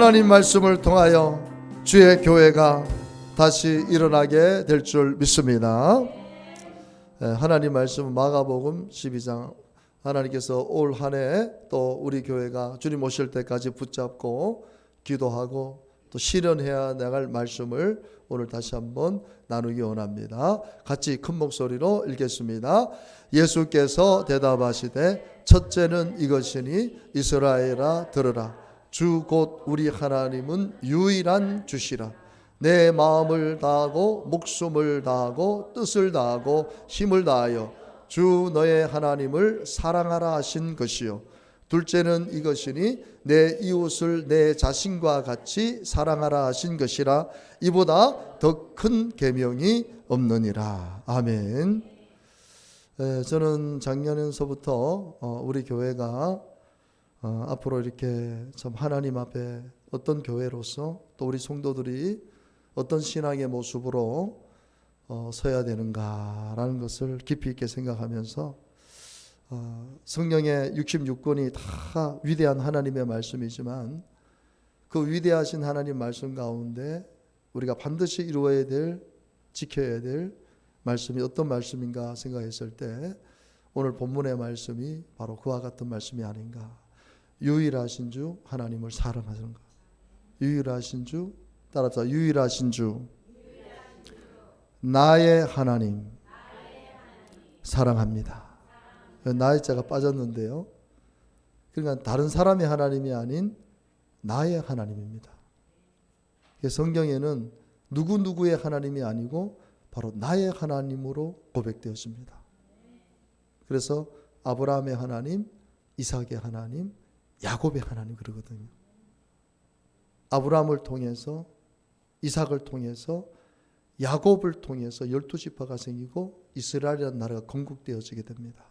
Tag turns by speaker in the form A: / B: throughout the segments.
A: 하나님 말씀을 통하여 주의 교회가 다시 일어나게 될 줄 믿습니다. 하나님 말씀 마가복음 12장, 하나님께서 올 한 해 또 우리 교회가 주님 오실 때까지 붙잡고 기도하고 또 실현해야 나갈 말씀을 오늘 다시 한번 나누기 원합니다. 같이 큰 목소리로 읽겠습니다. 예수께서 대답하시되 첫째는 이것이니 이스라엘아 들으라. 주 곧 우리 하나님은 유일한 주시라. 내 마음을 다하고 목숨을 다하고 뜻을 다하고 힘을 다하여 주 너의 하나님을 사랑하라 하신 것이요. 둘째는 이것이니 내 이웃을 내 자신과 같이 사랑하라 하신 것이라. 이보다 더 큰 계명이 없느니라. 아멘. 저는 작년에서부터 우리 교회가 앞으로 이렇게 참 하나님 앞에 어떤 교회로서 또 우리 성도들이 어떤 신앙의 모습으로 서야 되는가라는 것을 깊이 있게 생각하면서 성령의 66권이 다 위대한 하나님의 말씀이지만 그 위대하신 하나님 말씀 가운데 우리가 반드시 이루어야 될, 지켜야 될 말씀이 어떤 말씀인가 생각했을 때 오늘 본문의 말씀이 바로 그와 같은 말씀이 아닌가. 유일하신 주 하나님을 사랑하는 것. 유일하신 주, 따라서 유일하신 주 나의 하나님 사랑합니다. 나의 자가 빠졌는데요. 그러니까 다른 사람의 하나님이 아닌 나의 하나님입니다. 성경에는 누구누구의 하나님이 아니고 바로 나의 하나님으로 고백되었습니다. 그래서 아브라함의 하나님, 이삭의 하나님, 야곱의 하나님 그러거든요. 아브라함을 통해서, 이삭을 통해서, 야곱을 통해서 12지파가 생기고 이스라엘이라는 나라가 건국되어지게 됩니다.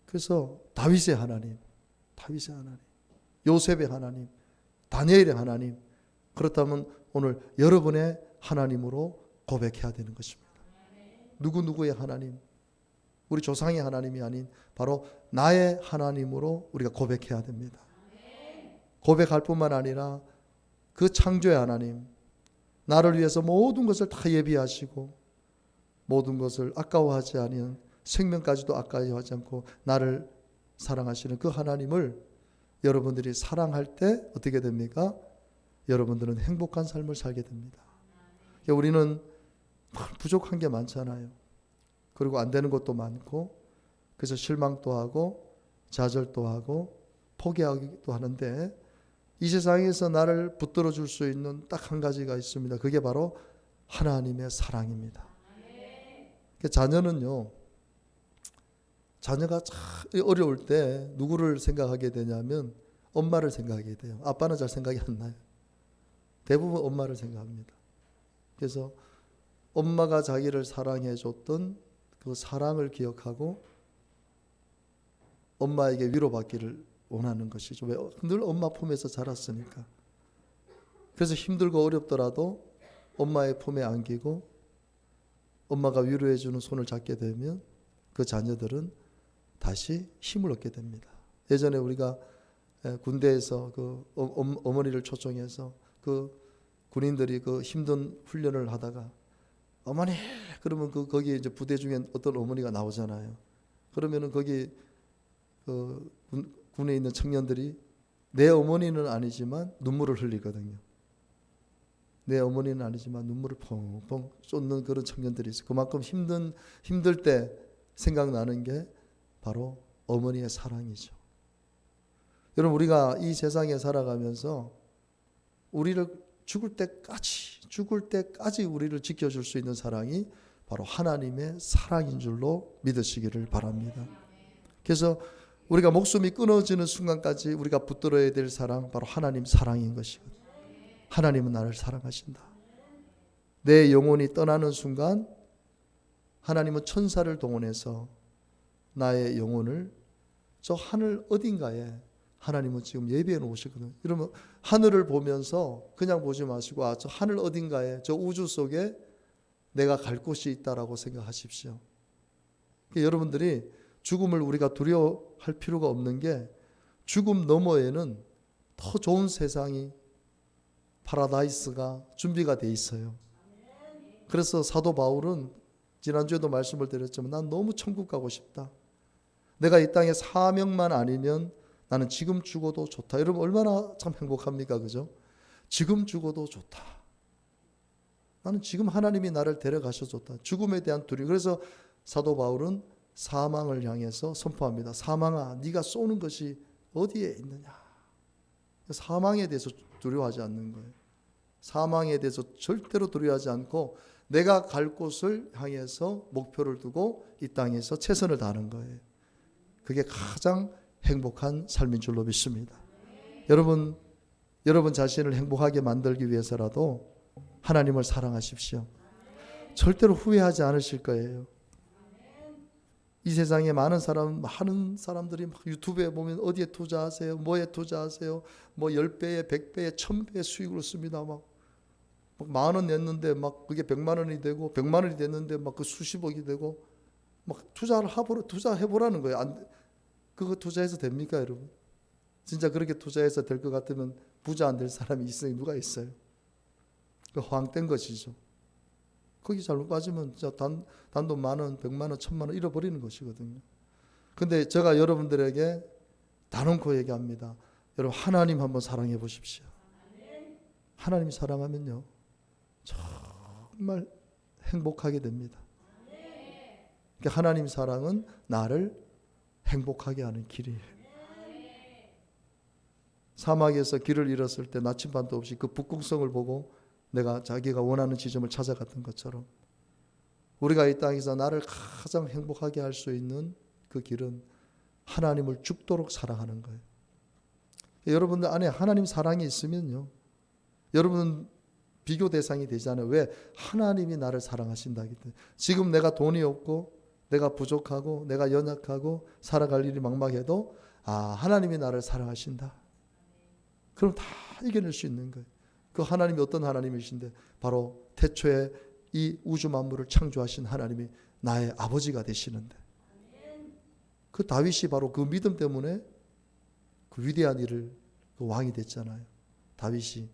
A: 그래서 다윗의 하나님, 요셉의 하나님, 다니엘의 하나님, 그렇다면 오늘 여러분의 하나님으로 고백해야 되는 것입니다. 누구누구의 하나님, 우리 조상의 하나님이 아닌 바로 나의 하나님으로 우리가 고백해야 됩니다. 고백할 뿐만 아니라 그 창조의 하나님, 나를 위해서 모든 것을 다 예비하시고 모든 것을 아까워하지 않은 생명까지도 아까워하지 않고 나를 사랑하시는 그 하나님을 여러분들이 사랑할 때 어떻게 됩니까? 여러분들은 행복한 삶을 살게 됩니다. 우리는 부족한 게 많잖아요. 그리고 안 되는 것도 많고 그래서 실망도 하고 좌절도 하고 포기하기도 하는데 이 세상에서 나를 붙들어 줄 수 있는 딱 한 가지가 있습니다. 그게 바로 하나님의 사랑입니다. 자녀는요, 자녀가 참 어려울 때 누구를 생각하게 되냐면 엄마를 생각하게 돼요. 아빠는 잘 생각이 안 나요. 대부분 엄마를 생각합니다. 그래서 엄마가 자기를 사랑해 줬던 그 사랑을 기억하고 엄마에게 위로받기를 원하는 것이죠. 왜? 늘 엄마 품에서 자랐으니까. 그래서 힘들고 어렵더라도 엄마의 품에 안기고 엄마가 위로해 주는 손을 잡게 되면 그 자녀들은 다시 힘을 얻게 됩니다. 예전에 우리가 군대에서 그 어머니를 초청해서 그 군인들이 그 힘든 훈련을 하다가 어머니 그러면 거기 이제 부대 중에 어떤 어머니가 나오잖아요. 그러면은 거기 군에 있는 청년들이 내 어머니는 아니지만 눈물을 흘리거든요. 내 어머니는 아니지만 눈물을 펑펑 쏟는 그런 청년들이 있어요. 그만큼 힘들 때 생각나는 게 바로 어머니의 사랑이죠. 여러분, 우리가 이 세상에 살아가면서 우리를 죽을 때까지 우리를 지켜줄 수 있는 사랑이 바로 하나님의 사랑인 줄로 믿으시기를 바랍니다. 그래서 우리가 목숨이 끊어지는 순간까지 우리가 붙들어야 될 사랑, 바로 하나님 사랑인 것이거든요. 하나님은 나를 사랑하신다. 내 영혼이 떠나는 순간 하나님은 천사를 동원해서 나의 영혼을 저 하늘 어딘가에 하나님은 지금 예비해 놓으시거든요. 이러면 하늘을 보면서 그냥 보지 마시고 저 하늘 어딘가에 저 우주 속에 내가 갈 곳이 있다라고 생각하십시오. 여러분들이 죽음을 우리가 두려워할 필요가 없는 게 죽음 너머에는 더 좋은 세상이, 파라다이스가 준비가 돼 있어요. 그래서 사도 바울은 지난주에도 말씀을 드렸지만 난 너무 천국 가고 싶다. 내가 이 땅에 사명만 아니면 나는 지금 죽어도 좋다. 여러분 얼마나 참 행복합니까? 그죠? 지금 죽어도 좋다. 나는 지금 하나님이 나를 데려가셔 좋다. 죽음에 대한 두려움. 그래서 사도 바울은 사망을 향해서 선포합니다. 사망아, 네가 쏘는 것이 어디에 있느냐. 사망에 대해서 두려워하지 않는 거예요. 사망에 대해서 절대로 두려워하지 않고 내가 갈 곳을 향해서 목표를 두고 이 땅에서 최선을 다하는 거예요. 그게 가장 행복한 삶인 줄로 믿습니다. 여러분 자신을 행복하게 만들기 위해서라도 하나님을 사랑하십시오. 절대로 후회하지 않으실 거예요. 이 세상에 많은 사람들이 막 유튜브에 보면 어디에 투자하세요? 뭐에 투자하세요? 뭐 10배에 100배에 1000배의 수익을 씁니다. 막 10,000원 냈는데 막 그게 100만 원이 되고 100만 원이 됐는데 막 그 수십억이 되고 막 투자해보라는 거예요. 그거 투자해서 됩니까, 여러분? 진짜 그렇게 투자해서 될 것 같으면 부자 안 될 사람이 있어요. 누가 있어요? 그 허황된 것이죠. 거기 잘못 빠지면 진짜 단돈 10,000원, 100만 원, 1,000만 원 잃어버리는 것이거든요. 근데 제가 여러분들에게 다놓고 얘기합니다. 여러분 하나님 한번 사랑해 보십시오. 하나님 사랑하면요 정말 행복하게 됩니다. 그러니까 하나님 사랑은 나를 행복하게 하는 길이에요. 사막에서 길을 잃었을 때 나침반도 없이 그 북극성을 보고 내가 자기가 원하는 지점을 찾아갔던 것처럼 우리가 이 땅에서 나를 가장 행복하게 할 수 있는 그 길은 하나님을 죽도록 사랑하는 거예요. 여러분들 안에 하나님 사랑이 있으면요 여러분은 비교 대상이 되잖아요. 왜? 하나님이 나를 사랑하신다기 때문에. 지금 내가 돈이 없고 내가 부족하고 내가 연약하고 살아갈 일이 막막해도 하나님이 나를 사랑하신다. 그럼 다 이겨낼 수 있는 거예요. 그 하나님이 어떤 하나님이신데 바로 태초에 이 우주 만물을 창조하신 하나님이 나의 아버지가 되시는데 그 다윗이 바로 그 믿음 때문에 그 위대한 일을 그 왕이 됐잖아요. 다윗이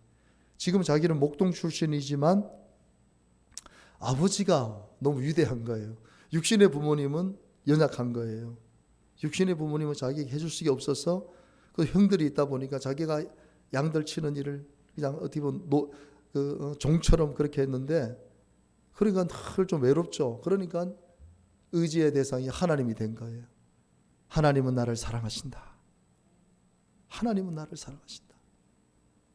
A: 지금 자기는 목동 출신이지만 아버지가 너무 위대한 거예요. 육신의 부모님은 연약한 거예요. 육신의 부모님은 자기에게 해줄 수가 없어서 그 형들이 있다 보니까 자기가 양들 치는 일을 그냥 어떻게 보면 종처럼 그렇게 했는데 그러니까 늘 좀 외롭죠. 그러니까 의지의 대상이 하나님이 된 거예요. 하나님은 나를 사랑하신다. 하나님은 나를 사랑하신다.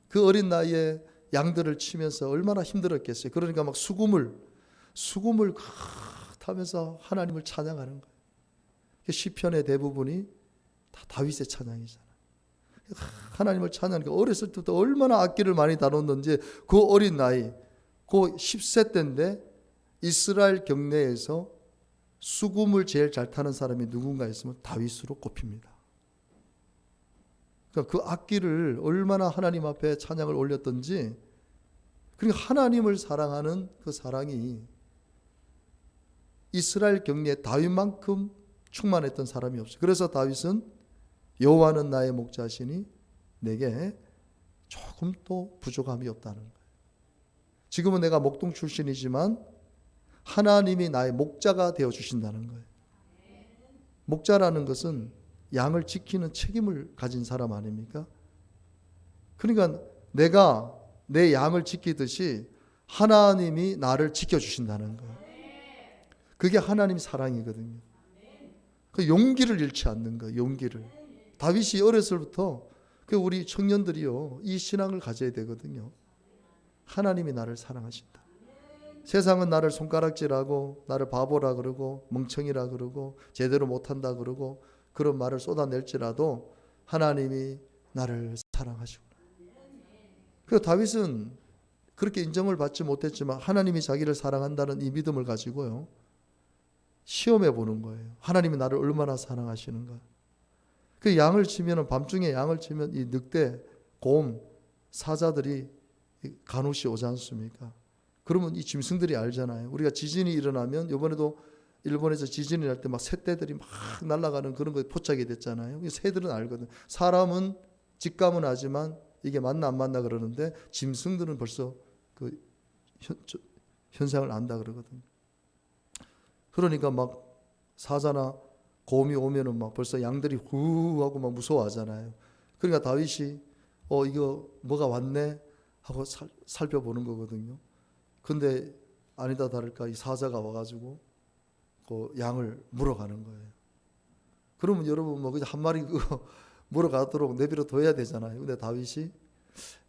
A: 그 어린 나이에 양들을 치면서 얼마나 힘들었겠어요. 그러니까 막 수금을 타면서 하나님을 찬양하는 거예요. 시편의 대부분이 다 다윗의 찬양이잖아요. 하나님을 찬양하니까 어렸을 때부터 얼마나 악기를 많이 다뤘는지 그 어린 나이, 그 10세 때인데 이스라엘 경내에서 수금을 제일 잘 타는 사람이 누군가 있으면 다윗으로 꼽힙니다. 그러니까 그 악기를 얼마나 하나님 앞에 찬양을 올렸던지 그러니까 하나님을 사랑하는 그 사랑이 이스라엘 경내에 다윗만큼 충만했던 사람이 없어요. 그래서 다윗은 여호와는 나의 목자시니 내게 조금도 부족함이 없다는 거예요. 지금은 내가 목동 출신이지만 하나님이 나의 목자가 되어주신다는 거예요. 목자라는 것은 양을 지키는 책임을 가진 사람 아닙니까? 그러니까 내가 내 양을 지키듯이 하나님이 나를 지켜주신다는 거예요. 그게 하나님 사랑이거든요. 그 용기를 잃지 않는 거예요. 용기를. 다윗이 어렸을부터 우리 청년들이요 이 신앙을 가져야 되거든요. 하나님이 나를 사랑하신다. 세상은 나를 손가락질하고 나를 바보라 그러고 멍청이라 그러고 제대로 못한다 그러고 그런 말을 쏟아낼지라도 하나님이 나를 사랑하시구나. 그래서 다윗은 그렇게 인정을 받지 못했지만 하나님이 자기를 사랑한다는 이 믿음을 가지고요 시험해 보는 거예요. 하나님이 나를 얼마나 사랑하시는가. 그 양을 치면 밤중에 양을 치면 이 늑대, 곰, 사자들이 간혹시 오지 않습니까? 그러면 이 짐승들이 알잖아요. 우리가 지진이 일어나면 이번에도 일본에서 지진이 날 때 막 새떼들이 막 날아가는 그런 거에 포착이 됐잖아요. 새들은 알거든. 사람은 직감은 하지만 이게 맞나 안 맞나 그러는데 짐승들은 벌써 그 현상을 안다 그러거든요. 그러니까 막 사자나 곰이 오면은 막 벌써 양들이 후 하고 막 무서워하잖아요. 그러니까 다윗이 이거 뭐가 왔네 하고 살펴보는 거거든요. 근데 아니다 다를까 이 사자가 와가지고 그 양을 물어가는 거예요. 그러면 여러분 뭐 그냥 한 마리 물어가도록 내버려 둬야 되잖아요. 근데 다윗이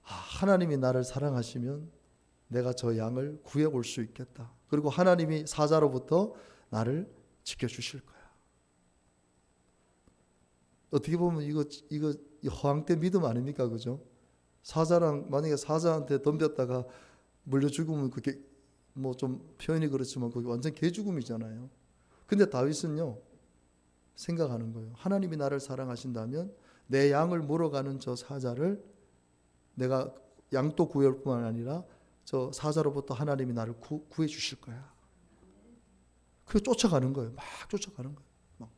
A: 하나님이 나를 사랑하시면 내가 저 양을 구해올 수 있겠다. 그리고 하나님이 사자로부터 나를 지켜주실 거야. 어떻게 보면 이거 허황된 믿음 아닙니까, 그죠? 사자랑 만약에 사자한테 덤볐다가 물려 죽으면 그게 뭐 좀 표현이 그렇지만 그게 완전 개죽음이잖아요. 근데 다윗은요 생각하는 거예요. 하나님이 나를 사랑하신다면 내 양을 물어가는 저 사자를 내가 양도 구해올 뿐만 아니라 저 사자로부터 하나님이 나를 구해 주실 거야. 그래서 쫓아가는 거예요. 막 쫓아가는 거예요. 막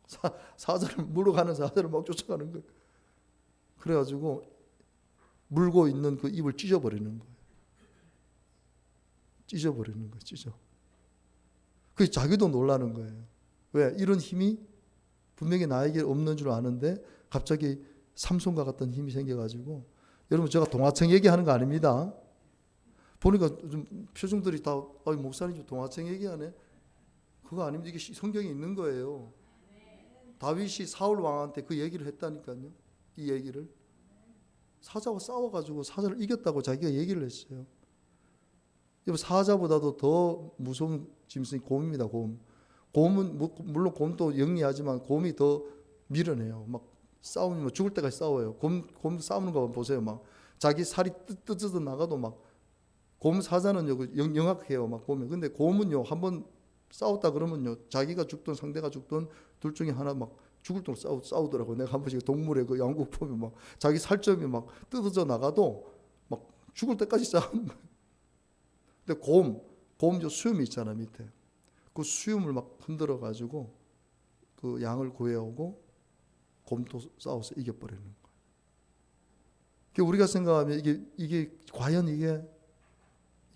A: 사자를 물어가는 사자를 막 쫓아가는 거예요. 그래가지고 물고 있는 그 입을 찢어버리는 거예요. 찢어버리는 거예요. 그 자기도 놀라는 거예요. 왜? 이런 힘이 분명히 나에게 없는 줄 아는데 갑자기 삼손과 같은 힘이 생겨가지고, 여러분 제가 동화책 얘기하는 거 아닙니다. 보니까 좀 표정들이 다 목사님 동화책 얘기하네. 그거 아닙니다. 이게 성경에 있는 거예요. 다윗이 사울 왕한테 그 얘기를 했다니까요. 이 얘기를 사자와 싸워가지고 사자를 이겼다고 자기가 얘기를 했어요. 사자보다도 더 무서운 짐승이 곰입니다. 곰은 물론 곰도 영리하지만 곰이 더 밀어내요. 막 싸우면 죽을 때까지 싸워요. 곰 싸우는 거 보세요. 막 자기 살이 뜯어져 나가도 막 곰 사자는요 영악해요. 막 보면. 근데 곰은요 한번 싸웠다 그러면요 자기가 죽든 상대가 죽든 둘 중에 하나 막 죽을 동 싸우더라고요. 내가 한 번씩 동물의 그 영국 보면 막 자기 살점이 막 뜯어져 나가도 막 죽을 때까지 싸우는 거예요. 근데 곰 수염이 있잖아 밑에. 그 수염을 막 흔들어 가지고 그 양을 구해오고 곰도 싸워서 이겨버리는 거예요. 그러니까 우리가 생각하면 이게 과연 이게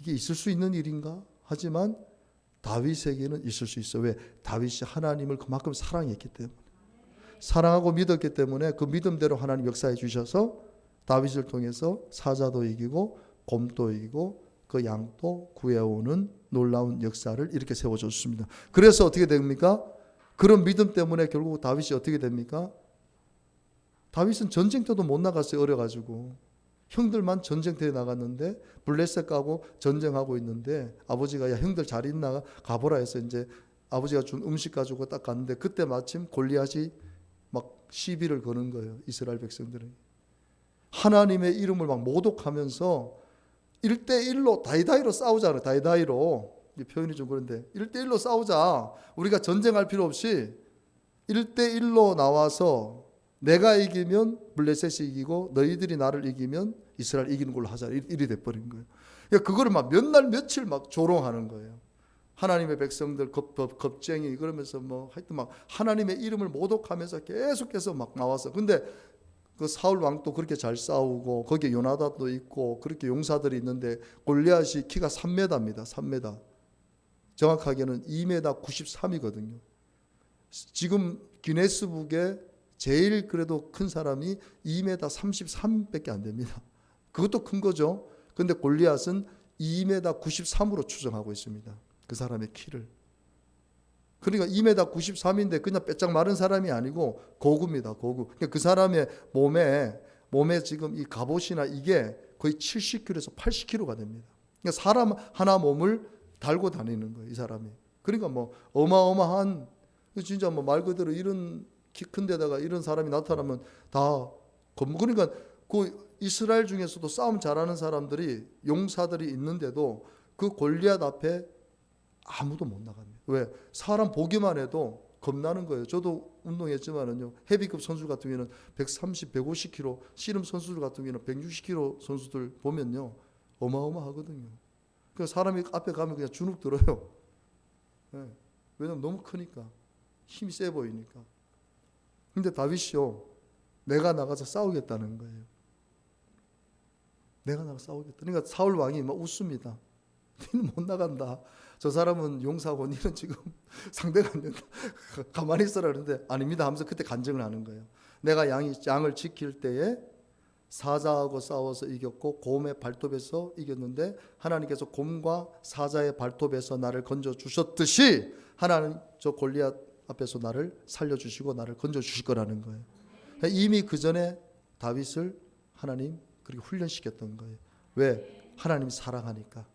A: 있을 수 있는 일인가? 하지만 다윗에게는 있을 수 있어. 왜? 다윗이 하나님을 그만큼 사랑했기 때문에. 사랑하고 믿었기 때문에 그 믿음대로 하나님 역사해 주셔서 다윗을 통해서 사자도 이기고 곰도 이기고 그 양도 구해오는 놀라운 역사를 이렇게 세워줬습니다. 그래서 어떻게 됩니까? 그런 믿음 때문에 결국 다윗이 어떻게 됩니까? 다윗은 전쟁터도 못 나갔어요. 어려가지고. 형들만 전쟁터에 나갔는데 블레셋 가고 전쟁하고 있는데 아버지가 야 형들 잘 있나 가보라 해서 이제 아버지가 준 음식 가지고 딱 갔는데 그때 마침 골리앗이 막 시비를 거는 거예요. 이스라엘 백성들은. 하나님의 이름을 막 모독하면서 1대1로 다이다이로 싸우잖아요. 다이다이로. 표현이 좀 그런데 1대1로 싸우자. 우리가 전쟁할 필요 없이 1대1로 나와서 내가 이기면 블레셋이 이기고 너희들이 나를 이기면 이스라엘 이기는 걸로 하자. 일이 돼버린 거예요. 그러니까 그거를 막 몇 날 며칠 막 조롱하는 거예요. 하나님의 백성들 겁쟁이 그러면서 뭐 하여튼 막 하나님의 이름을 모독하면서 계속해서 막 나와서. 근데 그 사울 왕도 그렇게 잘 싸우고 거기에 요나단도 있고 그렇게 용사들이 있는데 골리앗이 키가 3m입니다. 3m. 정확하게는 2m 93이거든요. 지금 기네스북에 제일 그래도 큰 사람이 2m 33밖에 안 됩니다. 그것도 큰 거죠. 근데 골리앗은 2m 93으로 추정하고 있습니다. 그 사람의 키를. 그러니까 2m 93인데 그냥 빼짝 마른 사람이 아니고 고구입니다. 고구. 그러니까 그 사람의 몸에 지금 이 갑옷이나 이게 거의 70kg에서 80kg가 됩니다. 그러니까 사람 하나 몸을 달고 다니는 거예요. 이 사람이. 그러니까 뭐 어마어마한 진짜 뭐 말 그대로 이런 키 큰 데다가 이런 사람이 나타나면 다 그러니까 그 이스라엘 중에서도 싸움 잘하는 사람들이 용사들이 있는데도 그 골리앗 앞에 아무도 못 나갑니다. 왜? 사람 보기만 해도 겁나는 거예요. 저도 운동했지만은요. 헤비급 선수 같은 경우에는 130, 150kg, 씨름 선수들 같은 경우에는 160kg 선수들 보면요. 어마어마하거든요. 그 사람이 앞에 가면 그냥 주눅 들어요. 네. 왜냐면 너무 크니까. 힘이 세 보이니까. 근데 다윗이요. 내가 나가서 싸우겠다는 거예요. 내가 나가 싸우겠다. 그러니까 사울 왕이 막 웃습니다. 니는 못 나간다. 저 사람은 용사고 니는 지금 상대가 안 된다. 가만히 있어라. 그러는데 아닙니다 하면서 그때 간증을 하는 거예요. 내가 양을 지킬 때에 사자하고 싸워서 이겼고 곰의 발톱에서 이겼는데 하나님께서 곰과 사자의 발톱에서 나를 건져주셨듯이 하나님 저 골리앗 앞에서 나를 살려주시고 나를 건져주실 거라는 거예요. 이미 그 전에 다윗을 하나님 그렇게 훈련시켰던 거예요. 왜? 하나님 사랑하니까.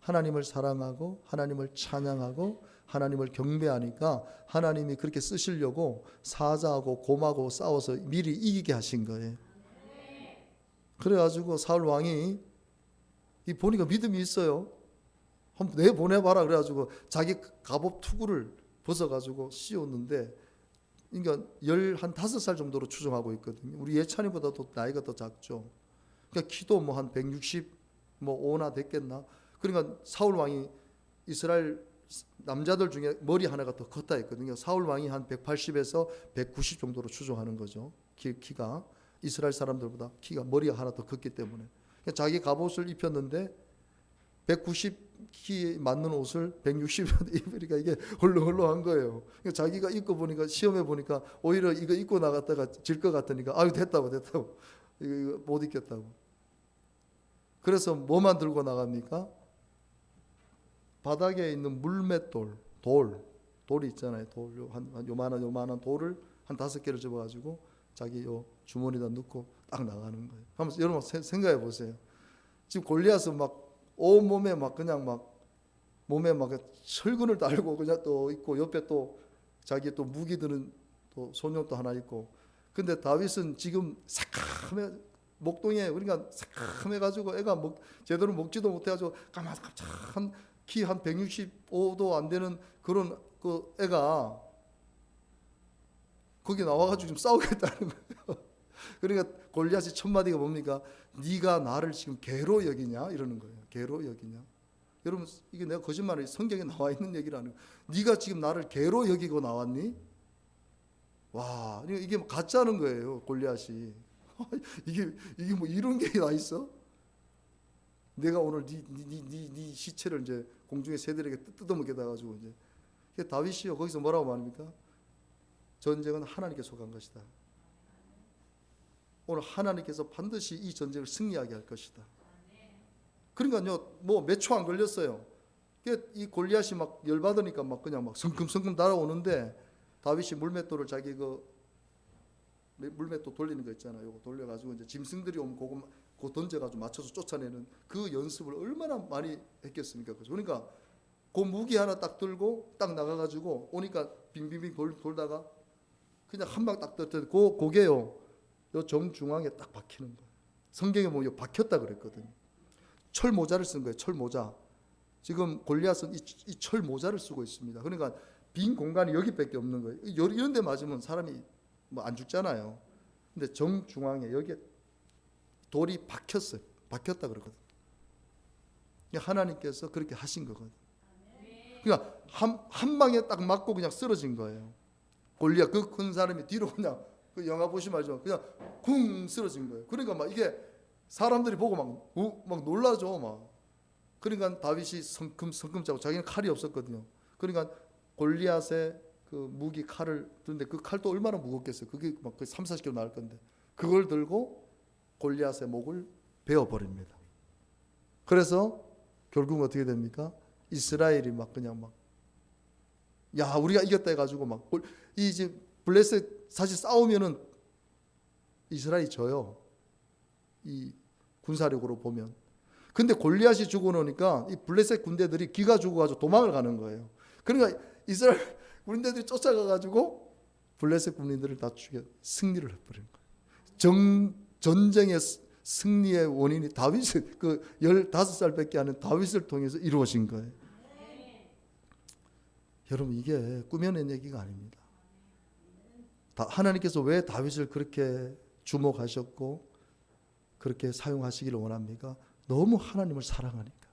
A: 하나님을 사랑하고 하나님을 찬양하고 하나님을 경배하니까 하나님이 그렇게 쓰시려고 사자하고 곰하고 싸워서 미리 이기게 하신 거예요. 그래가지고 사울 왕이 보니까 믿음이 있어요. 한번 내보내봐라 그래가지고 자기 갑옷 투구를 벗어가지고 씌웠는데 그러니까 15살 정도로 추정하고 있거든요. 우리 예찬이보다도 나이가 더 작죠. 그러니까 키도 뭐 한 160 5나 됐겠나. 그러니까 사울 왕이 이스라엘 남자들 중에 머리 하나가 더 컸다 했거든요. 사울 왕이 한 180에서 190 정도로 추정하는 거죠. 키가 이스라엘 사람들보다 키가 머리가 하나 더 컸기 때문에 그러니까 자기 갑옷을 입혔는데 190 키 맞는 옷을 160 입으니까 이게 헐렁헐렁한 거예요. 그러니까 자기가 입고 보니까 시험해 보니까 오히려 이거 입고 나갔다가 질 것 같으니까 아유 됐다고 이거 못 입겠다고. 그래서 뭐만 들고 나갑니까? 바닥에 있는 물맷돌 돌이 있잖아요. 한 요만한 돌을 한 5개를 접어가지고 자기 요 주머니에다 넣고 딱 나가는 거예요. 한번 여러분 생각해 보세요. 지금 골리앗은 막 온몸에 막 그냥 막 몸에 막 철근을 달고 그냥 또 있고 옆에 또 자기 또 무기 드는 또 소년도 하나 있고. 근데 다윗은 지금 새카매 목동에 그러니까 새카매 가지고 애가 제대로 먹지도 못해가지고 까마득한 키 한 165도 안 되는 그런 그 애가 거기 나와가지고 좀 싸우겠다는 거예요. 그러니까 골리앗이 첫 마디가 뭡니까? 네가 나를 지금 개로 여기냐 이러는 거예요. 개로 여기냐? 여러분 이게 내가 거짓말을 성경에 나와 있는 얘기라는 거예요. 네가 지금 나를 개로 여기고 나왔니? 와 이게 뭐 가짜는 거예요. 골리앗이 이게 뭐 이런 게 다 있어? 내가 오늘 네 시체를 이제 공중의 새들에게 뜯어먹게 해가지고 이제 다윗이요 거기서 뭐라고 말합니까? 전쟁은 하나님께 속한 것이다. 오늘 하나님께서 반드시 이 전쟁을 승리하게 할 것이다. 그러니까요 뭐 몇 초 안 걸렸어요. 이 골리앗이 막 열받으니까 막 그냥 막 성큼성큼 날아오는데 다윗이 물맷돌을 자기 물맷돌 돌리는 거 있잖아요. 이거 돌려가지고 이제 짐승들이 오면 그거 던져가지고 맞춰서 쫓아내는 그 연습을 얼마나 많이 했겠습니까? 그러니까 그 무기 하나 딱 들고 딱 나가가지고 오니까 빙빙빙 돌다가 그냥 한 방 딱 떨어뜨리고 고개요 요 정중앙에 딱 박히는 거예요. 성경에 보면 박혔다 그랬거든요. 철 모자를 쓴 거예요. 철 모자. 지금 골리앗은 이 철 모자를 쓰고 있습니다. 그러니까 빈 공간이 여기밖에 없는 거예요. 이런 데 맞으면 사람이 뭐 안 죽잖아요. 근데 정중앙에 여기에 돌이 박혔어요. 박혔다 그러거든요. 하나님께서 그렇게 하신 거거든요. 그러니까 한 방에 딱 맞고 그냥 쓰러진 거예요. 골리앗 그 큰 사람이 뒤로 그냥 그 영화 보시면 알죠. 그냥 쿵 쓰러진 거예요. 그러니까 막 이게 사람들이 보고 막 놀라죠. 막. 그러니까 다윗이 성큼 짜고 자기는 칼이 없었거든요. 그러니까 골리앗의 그 무기 칼을 드는데 그 칼도 얼마나 무겁겠어요. 그게 막 30-40kg 나올 건데 그걸 들고 골리앗의 목을 베어버립니다. 그래서 결국 어떻게 됩니까? 이스라엘이 막 그냥 막 야 우리가 이겼다 해가지고 막 이제 블레셋 사실 싸우면은 이스라엘이 져요. 이 군사력으로 보면. 근데 골리앗이 죽어놓으니까 이 블레셋 군대들이 기가 죽어가지고 도망을 가는 거예요. 그러니까 이스라엘 군대들이 쫓아가가지고 블레셋 군인들을 다 죽여 승리를 해버린 거예요. 전쟁의 승리의 원인이 다윗을 그 15살밖에 안 된 다윗을 통해서 이루어진 거예요. 여러분 이게 꾸며낸 얘기가 아닙니다. 하나님께서 왜 다윗을 그렇게 주목하셨고 그렇게 사용하시기를 원합니까? 너무 하나님을 사랑하니까.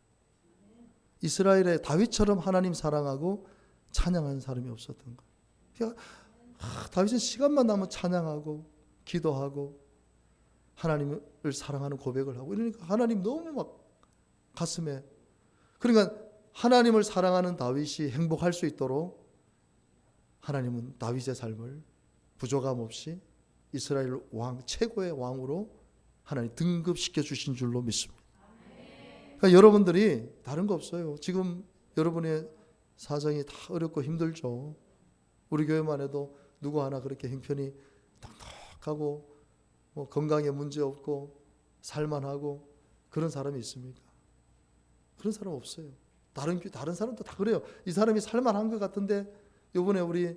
A: 이스라엘에 다윗처럼 하나님 사랑하고 찬양하는 사람이 없었던 거예요. 그러니까 다윗은 시간만 나면 찬양하고 기도하고 하나님을 사랑하는 고백을 하고 이러니까 하나님 너무 막 가슴에, 그러니까 하나님을 사랑하는 다윗이 행복할 수 있도록 하나님은 다윗의 삶을 부족함 없이 이스라엘 왕, 최고의 왕으로 하나님 등급시켜 주신 줄로 믿습니다. 그러니까 여러분들이 다른 거 없어요. 지금 여러분의 사정이 다 어렵고 힘들죠. 우리 교회만 해도 누구 하나 그렇게 형편이 넉넉하고 뭐 건강에 문제 없고 살만하고 그런 사람이 있습니까? 그런 사람 없어요. 다른 사람도 다 그래요. 이 사람이 살만한 것 같은데, 이번에 우리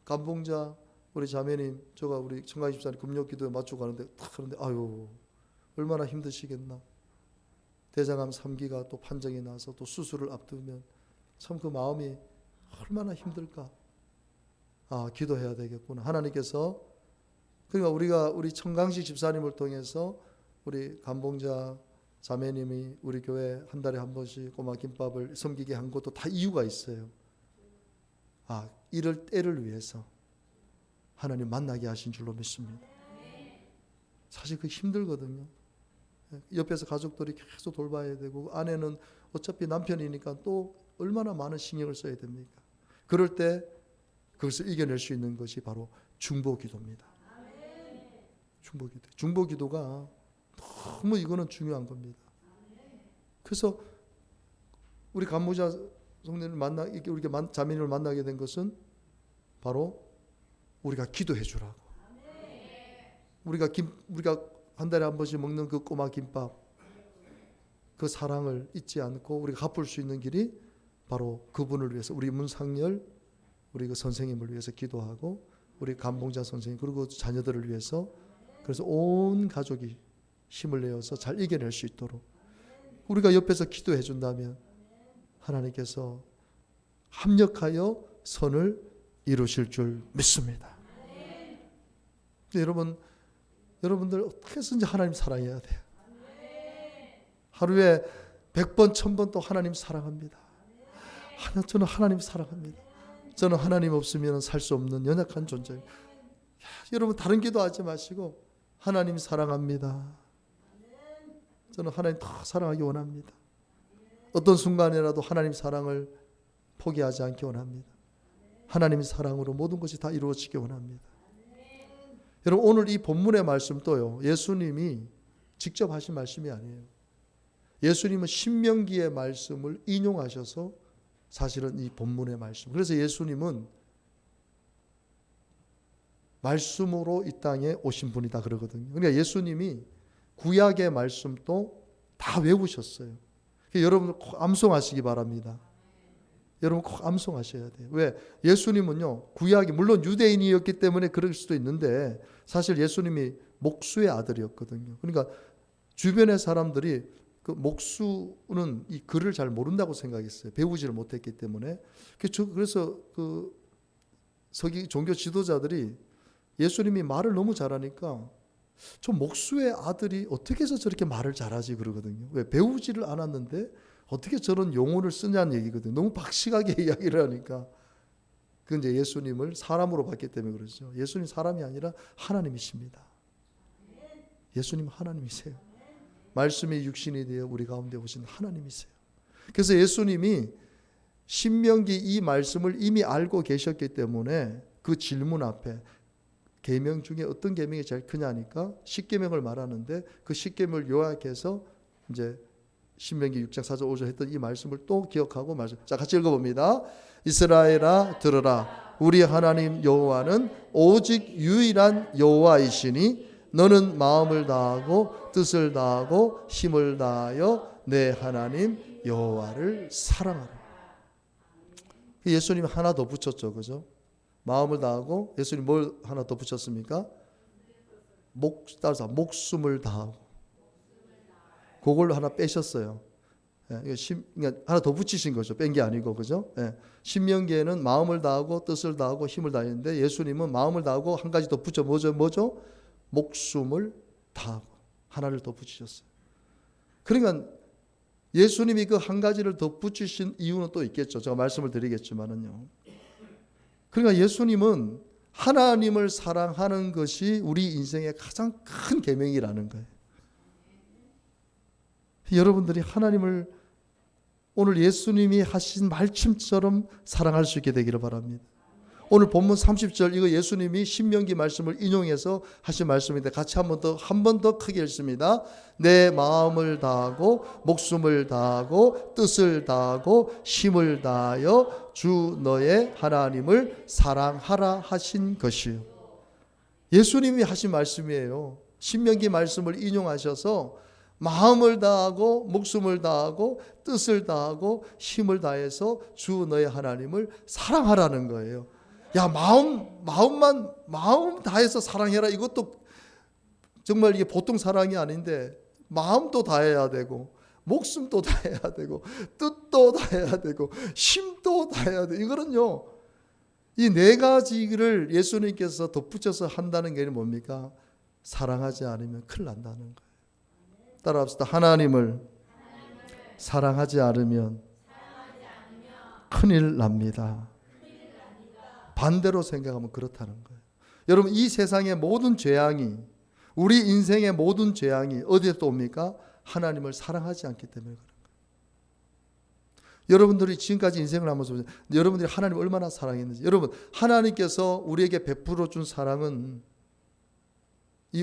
A: 감봉자 우리 자매님, 제가 우리 청강 집사님 금요 기도에 맞추고 가는데 딱 그런데 아유 얼마나 힘드시겠나. 대장암 3기가 또 판정이 나서 또 수술을 앞두면 참 그 마음이 얼마나 힘들까. 아, 기도해야 되겠구나. 하나님께서, 그러니까 우리 청강식 집사님을 통해서 우리 감봉자 자매님이 우리 교회 한 달에 한 번씩 꼬마 김밥을 섬기게 한 것도 다 이유가 있어요. 아, 이럴 때를 위해서 하나님 만나게 하신 줄로 믿습니다. 사실 그 힘들거든요. 옆에서 가족들이 계속 돌봐야 되고, 아내는 어차피 남편이니까 또 얼마나 많은 신경을 써야 됩니까? 그럴 때 그것을 이겨낼 수 있는 것이 바로 중보기도입니다. 중보기도가 너무 이거는 중요한 겁니다. 그래서 우리 간무자 성도님을 우리가 자매님을 만나게 된 것은 바로 우리가 기도해 주라고. 우리가 한 달에 한 번씩 먹는 그 꼬마 김밥, 그 사랑을 잊지 않고 우리가 갚을 수 있는 길이 바로 그분을 위해서, 우리 문상열 우리 그 선생님을 위해서 기도하고, 우리 감봉자 선생님 그리고 자녀들을 위해서, 그래서 온 가족이 힘을 내어서 잘 이겨낼 수 있도록 우리가 옆에서 기도해 준다면 하나님께서 합력하여 선을 이루실 줄 믿습니다. 여러분들 어떻게 해서든지 하나님 사랑해야 돼요. 하루에 100번 1000번 또 하나님 사랑합니다. 저는 하나님 사랑합니다. 저는 하나님 없으면 살 수 없는 연약한 존재입니다. 여러분 다른 기도하지 마시고 하나님 사랑합니다. 저는 하나님 더 사랑하기 원합니다. 어떤 순간이라도 하나님 사랑을 포기하지 않기 원합니다. 하나님의 사랑으로 모든 것이 다 이루어지기 원합니다. 여러분 오늘 이 본문의 말씀도요, 예수님이 직접 하신 말씀이 아니에요. 예수님은 신명기의 말씀을 인용하셔서 사실은 이 본문의 말씀, 그래서 예수님은 말씀으로 이 땅에 오신 분이다 그러거든요. 그러니까 예수님이 구약의 말씀도 다 외우셨어요. 여러분 꼭 암송하시기 바랍니다. 여러분 꼭 암송하셔야 돼요. 왜? 예수님은요, 구약이 물론 유대인이었기 때문에 그럴 수도 있는데 사실 예수님이 목수의 아들이었거든요. 그러니까 주변의 사람들이 그 목수는 이 글을 잘 모른다고 생각했어요. 배우지를 못했기 때문에. 그래서 그 서기 종교 지도자들이 예수님이 말을 너무 잘하니까 저 목수의 아들이 어떻게 해서 저렇게 말을 잘하지 그러거든요. 왜? 배우지를 않았는데 어떻게 저런 용어를 쓰냐는 얘기거든요. 너무 박식하게 이야기를 하니까. 그건 이제 예수님을 사람으로 봤기 때문에 그러죠. 예수님 사람이 아니라 하나님이십니다. 예수님 하나님이세요. 말씀이 육신이 되어 우리 가운데 오신 하나님이세요. 그래서 예수님이 신명기 이 말씀을 이미 알고 계셨기 때문에 그 질문 앞에 계명 중에 어떤 계명이 제일 크냐니까 10계명을 말하는데 그 10계명을 요약해서 이제 신명기 6장 4절 5절 했던 이 말씀을 또 기억하고 자, 같이 읽어봅니다. 이스라엘아 들으라. 우리 하나님 여호와는 오직 유일한 여호와이시니 너는 마음을 다하고 뜻을 다하고 힘을 다하여 내 하나님 여호와를 사랑하라. 예수님 하나 더 붙였죠, 그죠? 마음을 다하고, 예수님 뭘 하나 더 붙였습니까? 목숨을 다하고. 그걸 하나 빼셨어요. 그러니까 하나 더 붙이신 거죠. 뺀 게 아니고, 그죠? 신명기에는 마음을 다하고 뜻을 다하고 힘을 다했는데 예수님은 마음을 다하고 한 가지 더 붙여. 뭐죠? 목숨을 다하고 하나를 더 붙이셨어요. 그러니까 예수님이 그 한 가지를 더 붙이신 이유는 또 있겠죠. 제가 말씀을 드리겠지만은요. 그러니까 예수님은 하나님을 사랑하는 것이 우리 인생의 가장 큰 계명이라는 거예요. 여러분들이 하나님을 오늘 예수님이 하신 말씀처럼 사랑할 수 있게 되기를 바랍니다. 오늘 본문 30절 이거 예수님이 신명기 말씀을 인용해서 하신 말씀인데 같이 한 번 더 크게 읽습니다. 내 마음을 다하고 목숨을 다하고 뜻을 다하고 힘을 다하여 주 너의 하나님을 사랑하라 하신 것이요. 예수님이 하신 말씀이에요. 신명기 말씀을 인용하셔서 마음을 다하고 목숨을 다하고 뜻을 다하고 힘을 다해서 주 너의 하나님을 사랑하라는 거예요. 야, 마음 다해서 사랑해라. 이것도 정말 이게 보통 사랑이 아닌데 마음도 다해야 되고 목숨도 다해야 되고 뜻도 다해야 되고 힘도 다해야 돼. 이거는요, 이 네 가지를 예수님께서 덧붙여서 한다는 게 뭡니까? 사랑하지 않으면 큰일 난다는 거예요. 따라합시다. 하나님을 사랑하지 않으면 큰일 납니다. 반대로 생각하면 그렇다는 거예요. 여러분, 이 세상의 모든 재앙이, 우리 인생의 모든 재앙이 어디에 또 옵니까? 하나님을 사랑하지 않기 때문에 그런 거예요. 여러분들이 지금까지 인생을 하면서 여러분들이 하나님을 얼마나 사랑했는지, 여러분, 하나님께서 우리에게 베풀어 준 사랑은 이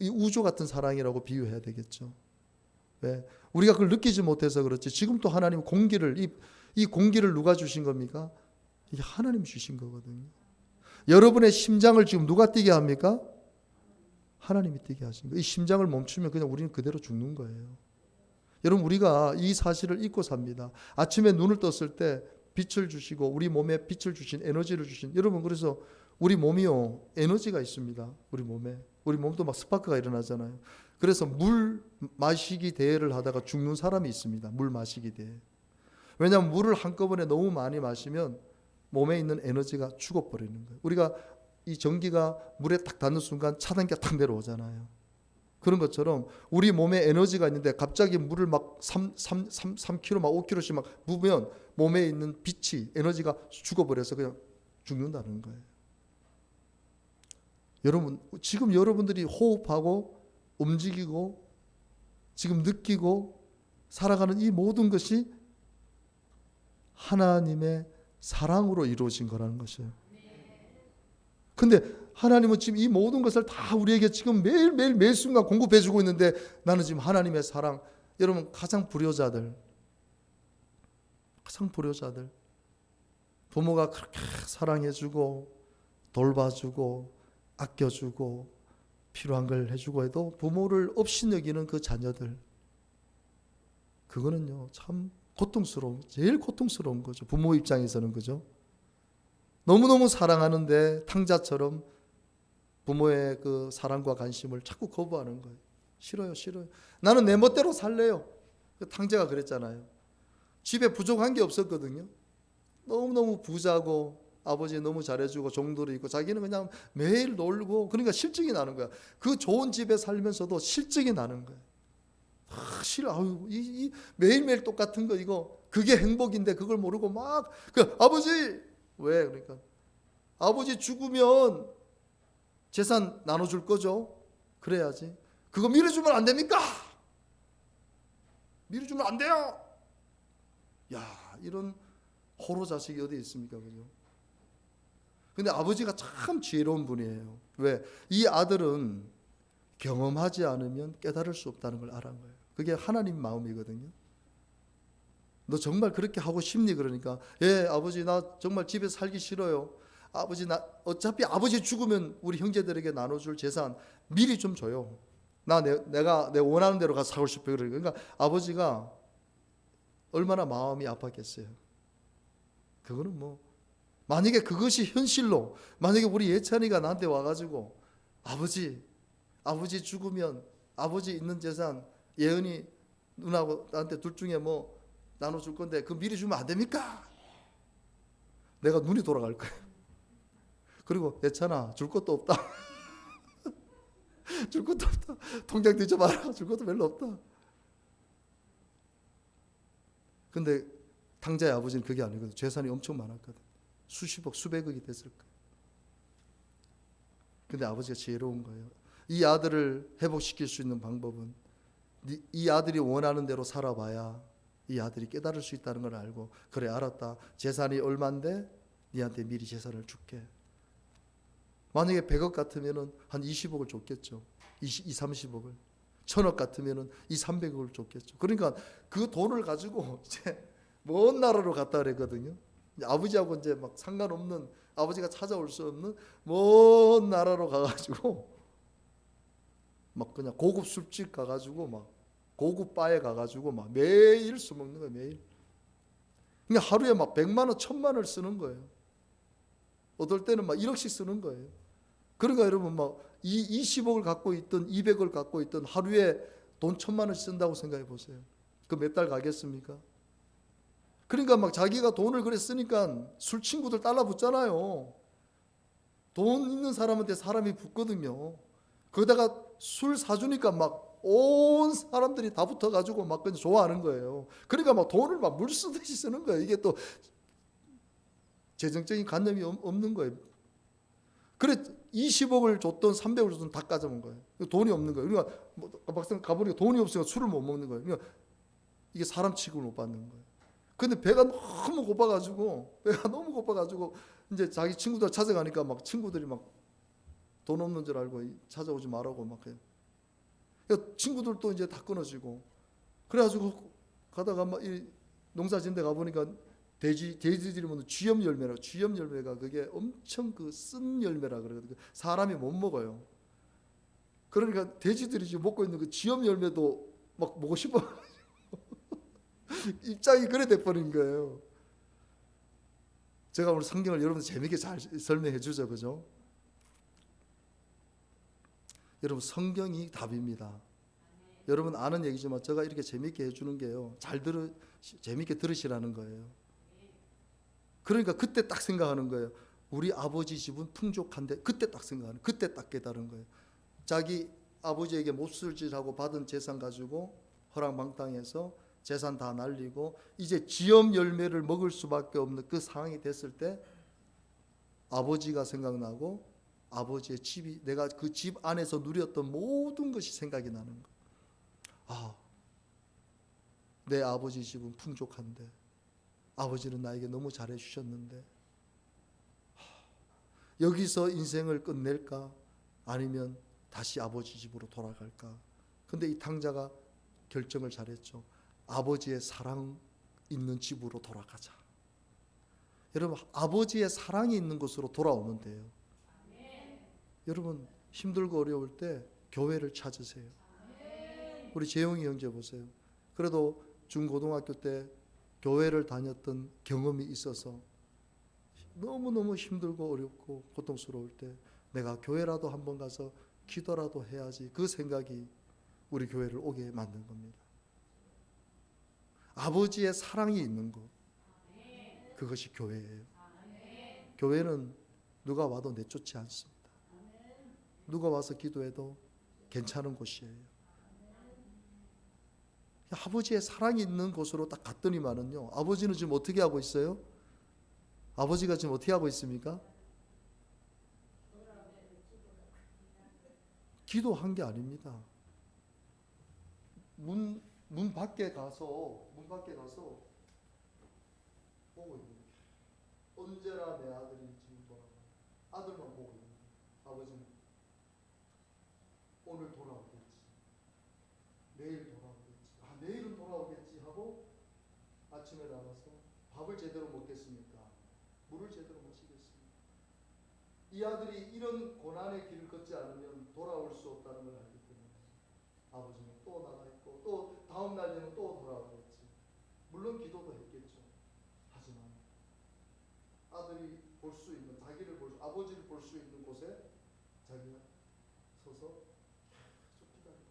A: 우주 같은 사랑이라고 비유해야 되겠죠. 왜? 우리가 그걸 느끼지 못해서 그렇지. 지금 또 하나님 이 공기를 누가 주신 겁니까? 이게 하나님 주신 거거든요. 여러분의 심장을 지금 누가 뛰게 합니까? 하나님이 뛰게 하신 거예요. 이 심장을 멈추면 그냥 우리는 그대로 죽는 거예요. 여러분, 우리가 이 사실을 잊고 삽니다. 아침에 눈을 떴을 때 빛을 주시고 우리 몸에 빛을 주신, 에너지를 주신, 여러분, 그래서 우리 몸이요, 에너지가 있습니다. 우리 몸에. 우리 몸도 막 스파크가 일어나잖아요. 그래서 물 마시기 대회를 하다가 죽는 사람이 있습니다. 물 마시기 대회. 왜냐하면 물을 한꺼번에 너무 많이 마시면 몸에 있는 에너지가 죽어버리는 거예요. 우리가 이 전기가 물에 딱 닿는 순간 차단기가 딱 내려오잖아요. 그런 것처럼 우리 몸에 에너지가 있는데 갑자기 물을 막 3kg 막 5kg씩 막 부으면 몸에 있는 빛이, 에너지가 죽어버려서 그냥 죽는다는 거예요. 여러분, 지금 여러분들이 호흡하고 움직이고 지금 느끼고 살아가는 이 모든 것이 하나님의 사랑으로 이루어진 거라는 것이에요. 근데 하나님은 지금 이 모든 것을 다 우리에게 지금 매일매일 매 순간 공급해 주고 있는데 나는 지금 하나님의 사랑, 여러분, 가장 불효자들 부모가 그렇게 사랑해 주고 돌봐주고 아껴주고 필요한 걸 해주고 해도 부모를 없이 여기는 그 자녀들, 그거는요 참 제일 고통스러운 거죠. 부모 입장에서는. 그죠? 너무너무 사랑하는데 탕자처럼 부모의 그 사랑과 관심을 자꾸 거부하는 거예요. 싫어요. 나는 내 멋대로 살래요. 탕자가 그랬잖아요. 집에 부족한 게 없었거든요. 너무너무 부자고 아버지 너무 잘해주고 종들이 있고 자기는 그냥 매일 놀고, 그러니까 실증이 나는 거야. 그 좋은 집에 살면서도 실증이 나는 거야. 이 매일매일 똑같은 거, 이거 그게 행복인데 그걸 모르고 막 아버지, 왜? 그러니까 아버지 죽으면 재산 나눠줄 거죠. 그래야지. 그거 미리 주면 안 됩니까? 미리 주면 안 돼요. 야, 이런 호로 자식이 어디 있습니까? 그죠? 근데 아버지가 참 지혜로운 분이에요. 왜? 이 아들은 경험하지 않으면 깨달을 수 없다는 걸 알은 거예요. 그게 하나님 마음이거든요. 너 정말 그렇게 하고 싶니? 그러니까, 예, 아버지, 나 정말 집에 살기 싫어요. 아버지, 나 어차피 아버지 죽으면 우리 형제들에게 나눠줄 재산 미리 좀 줘요. 내가 내 원하는 대로 가서 살고 싶어요. 그러니까 아버지가 얼마나 마음이 아팠겠어요. 그거는 뭐, 만약에 그것이 현실로, 만약에 우리 예찬이가 나한테 와가지고 아버지 죽으면 아버지 있는 재산 예은이 누나하고 나한테 둘 중에 뭐 나눠줄 건데 그거 미리 주면 안 됩니까? 내가 눈이 돌아갈 거예요. 그리고 예찬아, 줄 것도 없다. 줄 것도 없다. 통장 뒤져봐라. 줄 것도 별로 없다. 근데 탕자의 아버지는 그게 아니거든. 재산이 엄청 많았거든. 수십억, 수백억이 됐을 거예요. 근데 아버지가 지혜로운 거예요. 이 아들을 회복시킬 수 있는 방법은 이 아들이 원하는 대로 살아봐야 이 아들이 깨달을 수 있다는 걸 알고, 그래 알았다. 재산이 얼만데 니한테 미리 재산을 줄게. 만약에 100억 같으면은 한 20억을 줬겠죠. 30억을. 1000억 같으면은 300억을 줬겠죠. 그러니까 그 돈을 가지고 이제 먼 나라로 갔다 그랬거든요. 아버지하고 이제 막 상관없는, 아버지가 찾아올 수 없는 먼 나라로 가가지고 막 그냥 고급 술집 가가지고 막 고급 바에 가가지고 막 매일 술 먹는 거예요. 매일. 그러니까 하루에 막 100만 원, 1000만 원을 쓰는 거예요. 어떨 때는 막 1억씩 쓰는 거예요. 그러니까 여러분 막 20억을 갖고 있던 200억을 갖고 있던 하루에 돈 1000만 원씩 쓴다고 생각해 보세요. 그 몇 달 가겠습니까? 그러니까 막 자기가 돈을 그래 쓰니까 술 친구들 달라붙잖아요. 돈 있는 사람한테 사람이 붙거든요. 거기다가 술 사주니까 막 온 사람들이 다 붙어가지고 막 그냥 좋아하는 거예요. 그러니까 막 돈을 막 물 쓰듯이 쓰는 거예요. 이게 또 재정적인 관념이 없는 거예요. 그래 20억을 줬던 300억을 줬던 다 까져본 거예요. 돈이 없는 거예요. 그러니까 막상 가보니까 돈이 없으니까 술을 못 먹는 거예요. 그러니까 이게 사람 취급을 못 받는 거예요. 근데 배가 너무 고파가지고 이제 자기 친구들 찾아가니까 막 친구들이 막 돈 없는 줄 알고 찾아오지 말라고 막 해요. 그러니까 친구들도 이제 다 끊어지고, 그래가지고 가다가 막 이 농사 짓는 데 가보니까 돼지들이 먹는 쥐염 열매라고. 쥐염 열매가 그게 엄청 그 쓴 열매라 그러거든요. 사람이 못 먹어요. 그러니까 돼지들이 지금 먹고 있는 그 쥐염 열매도 막 먹고 싶어. 입장이 그래 돼버린 거예요. 제가 오늘 성경을 여러분 재밌게 잘 설명해 주죠, 그죠? 여러분 성경이 답입니다. 여러분 아는 얘기지만 제가 이렇게 재밌게 해주는 게요, 재밌게 들으시라는 거예요. 그러니까 그때 딱 생각하는 거예요. 우리 아버지 집은 풍족한데, 그때 딱 생각하는, 그때 딱 깨달은 거예요. 자기 아버지에게 몹쓸짓하고 받은 재산 가지고 허랑방탕해서 재산 다 날리고 이제 쥐염 열매를 먹을 수밖에 없는 그 상황이 됐을 때 아버지가 생각나고, 아버지의 집이, 내가 그 집 안에서 누렸던 모든 것이 생각이 나는 거예요. 아, 내 아버지 집은 풍족한데 아버지는 나에게 너무 잘해 주셨는데 여기서 인생을 끝낼까 아니면 다시 아버지 집으로 돌아갈까. 근데 이 탕자가 결정을 잘했죠. 아버지의 사랑 있는 집으로 돌아가자. 여러분 아버지의 사랑이 있는 곳으로 돌아오면 돼요. 여러분 힘들고 어려울 때 교회를 찾으세요. 우리 재용이 형제 보세요. 그래도 중고등학교 때 교회를 다녔던 경험이 있어서 너무너무 힘들고 어렵고 고통스러울 때 내가 교회라도 한번 가서 기도라도 해야지, 그 생각이 우리 교회를 오게 만든 겁니다. 아버지의 사랑이 있는 것, 그것이 교회예요. 교회는 누가 와도 내쫓지 않습니다. 누가 와서 기도해도 괜찮은 곳이에요. 아버지의 사랑이 있는 곳으로 딱 갔더니만은요, 아버지는 지금 어떻게 하고 있어요? 아버지가 지금 어떻게 하고 있습니까? 기도한 게 아닙니다. 문 밖에 가서 보고 있는 거예요. 언제나 내 아들이 지금 돌아가. 아들만 보고 있는 거예요. 아버지는 오늘 돌아오겠지, 내일 돌아오겠지, 내일은 돌아오겠지 하고 아침에 나가서 밥을 제대로 먹겠습니까? 물을 제대로 마시겠습니까? 이 아들이 이런 고난의 길을 걷지 않으면 돌아올 수 없다는 걸 알기 때문에 아버지는 또 나가 있고 또 다음 날 되면 또 돌아오겠지. 물론 기도도 했겠죠. 하지만 아들이 볼 수 있는, 아버지를 볼 수 있는 곳에 자기가 서서 계속 기다리고,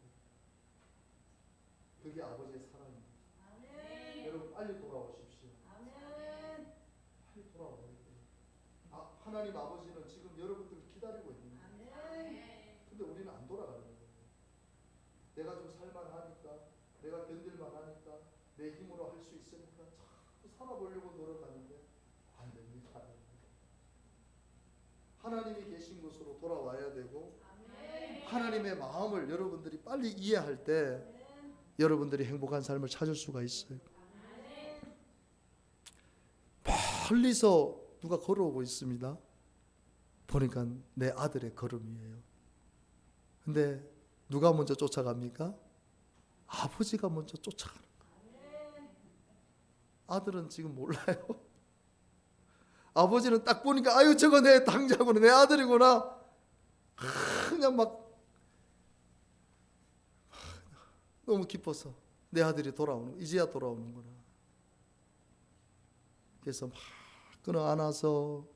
A: 그게 아버지의 사랑입니다. 아멘. 여러분 빨리 돌아오십시오. 아멘. 빨리 돌아와야 돼요. 하나님 아버지는 지금 여러분들을 기다리고 있는 거예요. 근데 우리는 안 돌아가는 거예요. 내가 좀 살만하니까, 내가 견딜만하니까, 내 힘으로 할 수 있으니까 자꾸 살아보려고 노력하는데 안 됩니다. 하나님이 계신 곳으로 돌아와야 되고 하나님의 마음을 여러분들이 빨리 이해할 때 여러분들이 행복한 삶을 찾을 수가 있어요. 멀리서 누가 걸어오고 있습니다. 보니까 내 아들의 걸음이에요. 근데 누가 먼저 쫓아갑니까? 아버지가 먼저 쫓아가는 거예요. 아들은 지금 몰라요. 아버지는 딱 보니까 아유 저거 내 당자구나, 내 아들이구나. 그냥 막 너무 기뻐서 내 아들이 돌아오는, 이제야 돌아오는구나. 그래서 막 끊어 안아서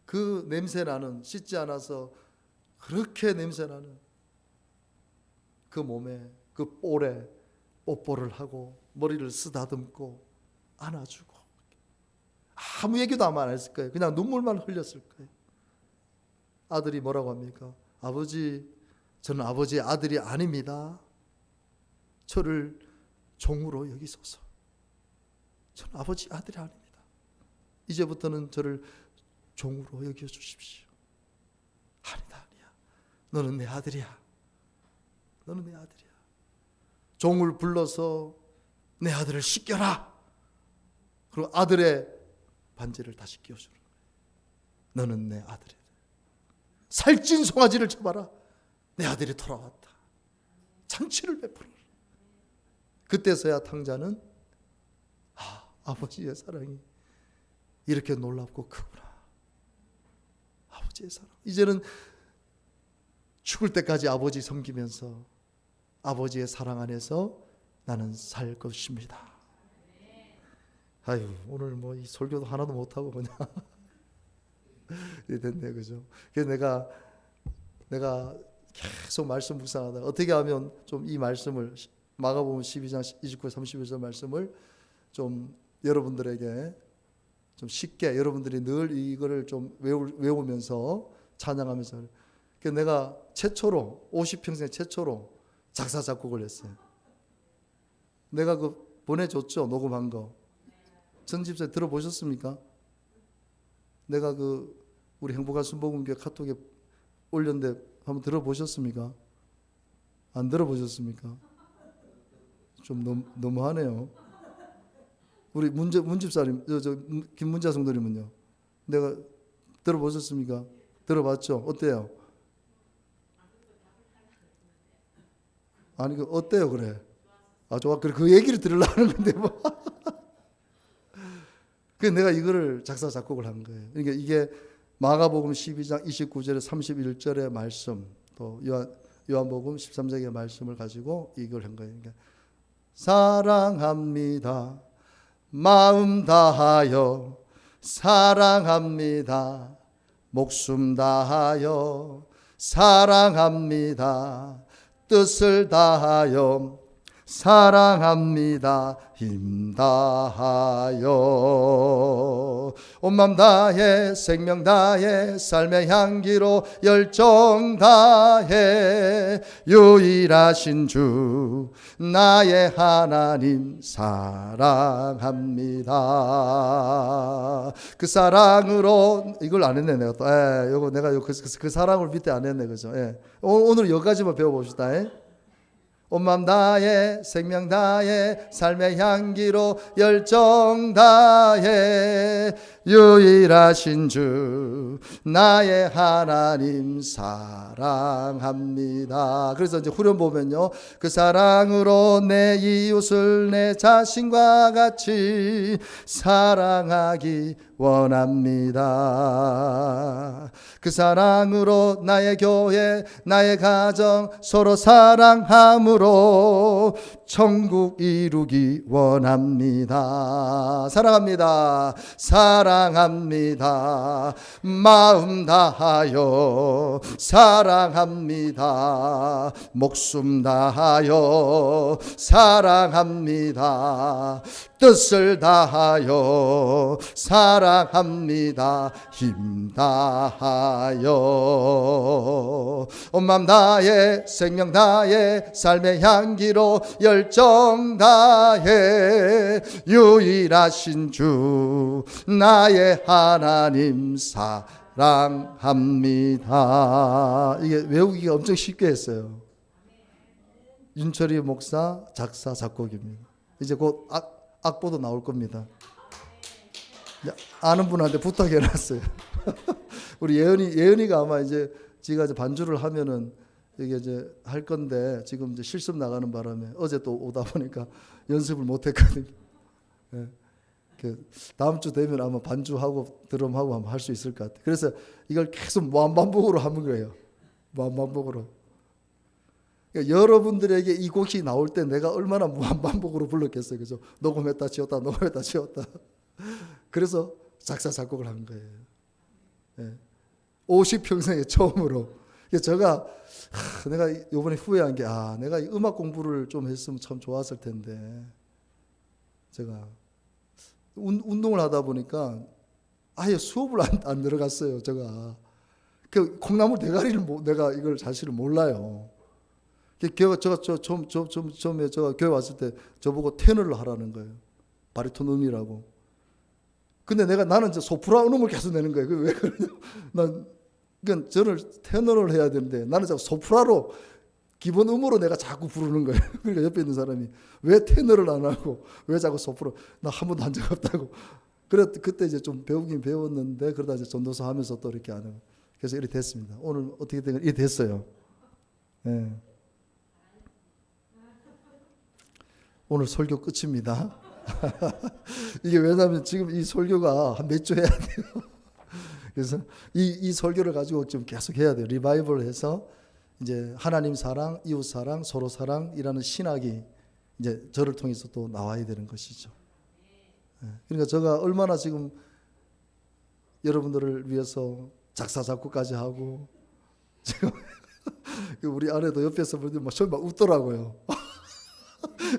A: 그 냄새 나는, 씻지 않아서 그렇게 냄새 나는 그 몸에, 그 볼에 뽀뽀를 하고 머리를 쓰다듬고 안아주고 아무 얘기도 안 했을 거예요. 그냥 눈물만 흘렸을 거예요. 아들이 뭐라고 합니까? 아버지, 저는 아버지의 아들이 아닙니다. 저를 종으로 여기소서. 저는 아버지 아들이 아닙니다. 이제부터는 저를 종으로 여겨주십시오. 아니다, 아니야. 너는 내 아들이야. 너는 내 아들이야. 종을 불러서 내 아들을 씻겨라. 그리고 아들의 반지를 다시 끼워주는 거예요. 너는 내 아들이다. 살찐 송아지를 잡아라. 내 아들이 돌아왔다. 잔치를 베푸는. 그때서야 탕자는 아버지의 사랑이 이렇게 놀랍고 크구나. 아버지의 사랑. 이제는 죽을 때까지 아버지 섬기면서 아버지의 사랑 안에서 나는 살 것입니다. 아유, 오늘 뭐 이 설교도 하나도 못하고 그냥 됐네, 그죠? 그래서 내가 계속 말씀 묵상하다 어떻게 하면 좀 이 말씀을 마가복음 12장 29, 31절 말씀을 좀 여러분들에게 좀 쉽게, 여러분들이 늘 이거를 좀 외우면서 찬양하면서, 그래서 내가 최초로 50평생 최초로 작사 작곡을 했어요. 내가 그 보내줬죠, 녹음한 거. 전집사에 들어보셨습니까? 내가 그 우리 행복한 순복음교회 카톡에 올렸는데 한번 들어보셨습니까? 안 들어보셨습니까? 좀 너무하네요. 우리 문집사님, 김문자 성도님은요? 내가 들어보셨습니까? 들어봤죠? 어때요? 아니, 어때요, 그래? 좋아. 그 얘기를 들으려는 건데, 뭐. 그래서 내가 이거를 작사, 작곡을 한 거예요. 그러니까 이게 마가복음 12장 29절에 31절의 말씀, 또 요한복음 13장의 말씀을 가지고 이걸 한 거예요. 그러니까 사랑합니다. 마음 다하여 사랑합니다. 목숨 다하여 사랑합니다. 뜻을 다하여 사랑합니다. 힘 다하여 온 맘 다해 생명 다해 삶의 향기로 열정 다해 유일하신 주 나의 하나님 사랑합니다. 그 사랑으로 이걸 안 했네 내가 또. 요거 내가 그 사랑을 밑에 안 했네, 그죠? 오늘 여기까지만 배워봅시다. 온 맘 다해 생명 다해 삶의 향기로 열정 다해 유일하신 주 나의 하나님 사랑합니다. 그래서 이제 후렴 보면요, 그 사랑으로 내 이웃을 내 자신과 같이 사랑하기 원합니다. 그 사랑으로 나의 교회 나의 가정 서로 사랑함으로 천국 이루기 원합니다. 사랑합니다. 사랑합니다. 마음 다하여 사랑합니다. 목숨 다하여 사랑합니다. 뜻을 다하여 사랑합니다. 힘 다하여 온 맘 다해 생명 다해 삶의 향기로 열정 다해 유일하신 주 나의 하나님 사랑합니다. 사랑합니다. 이게 외우기가 엄청 쉽게 했어요. 윤철이 목사 작사 작곡입니다. 이제 곧 악보도 나올 겁니다. 아는 분한테 부탁해놨어요. 우리 예은이가 아마 이제 지가 이제 반주를 하면은 이게 이제 할 건데 지금 이제 실습 나가는 바람에 어제 또 오다 보니까 연습을 못했거든요. 예. 다음 주 되면 아마 반주하고 드럼하고 한번 할 수 있을 것 같아요. 그래서 이걸 계속 무한반복으로 하는 거예요. 무한반복으로. 그러니까 여러분들에게 이 곡이 나올 때 내가 얼마나 무한반복으로 불렀겠어요. 그래서 녹음했다 지웠다 녹음했다 지웠다. 그래서 작사 작곡을 한 거예요. 예. 50평생에 처음으로. 제가 내가 이번에 후회한 게 내가 음악 공부를 좀 했으면 참 좋았을 텐데 제가 운동을 하다 보니까 아예 수업을 안 들어갔어요. 제가 그 콩나물 대가리를 내가 이걸 사실은 몰라요. 제가 처음에 제가 교회 왔을 때 저보고 테너를 하라는 거예요. 바리톤 음이라고. 근데 나는 이제 소프라노 음을 계속 내는 거예요. 왜 그러냐? 그러니까 저를 테너를 해야 되는데 나는 자꾸 소프라노 기본 음으로 내가 자꾸 부르는 거예요. 그러니까 옆에 있는 사람이 왜 테너를 안 하고 왜 자꾸 소프라노? 나 한 번도 한 적 없다고. 그때 이제 좀 배우긴 배웠는데 그러다 이제 전도사 하면서 또 이렇게 안 하고 그래서 이렇게 됐습니다. 오늘 어떻게 된 이렇게 됐어요. 네. 오늘 설교 끝입니다. 이게 왜냐하면 지금 이 설교가 한 몇 주 해야 돼요. 그래서 이 설교를 가지고 좀 계속 해야 돼요. 리바이벌을 해서 이제 하나님 사랑, 이웃 사랑, 서로 사랑이라는 신학이 이제 저를 통해서 또 나와야 되는 것이죠. 그러니까 제가 얼마나 지금 여러분들을 위해서 작사 작곡까지 하고 지금 우리 아내도 옆에서 보더니 막 웃더라고요.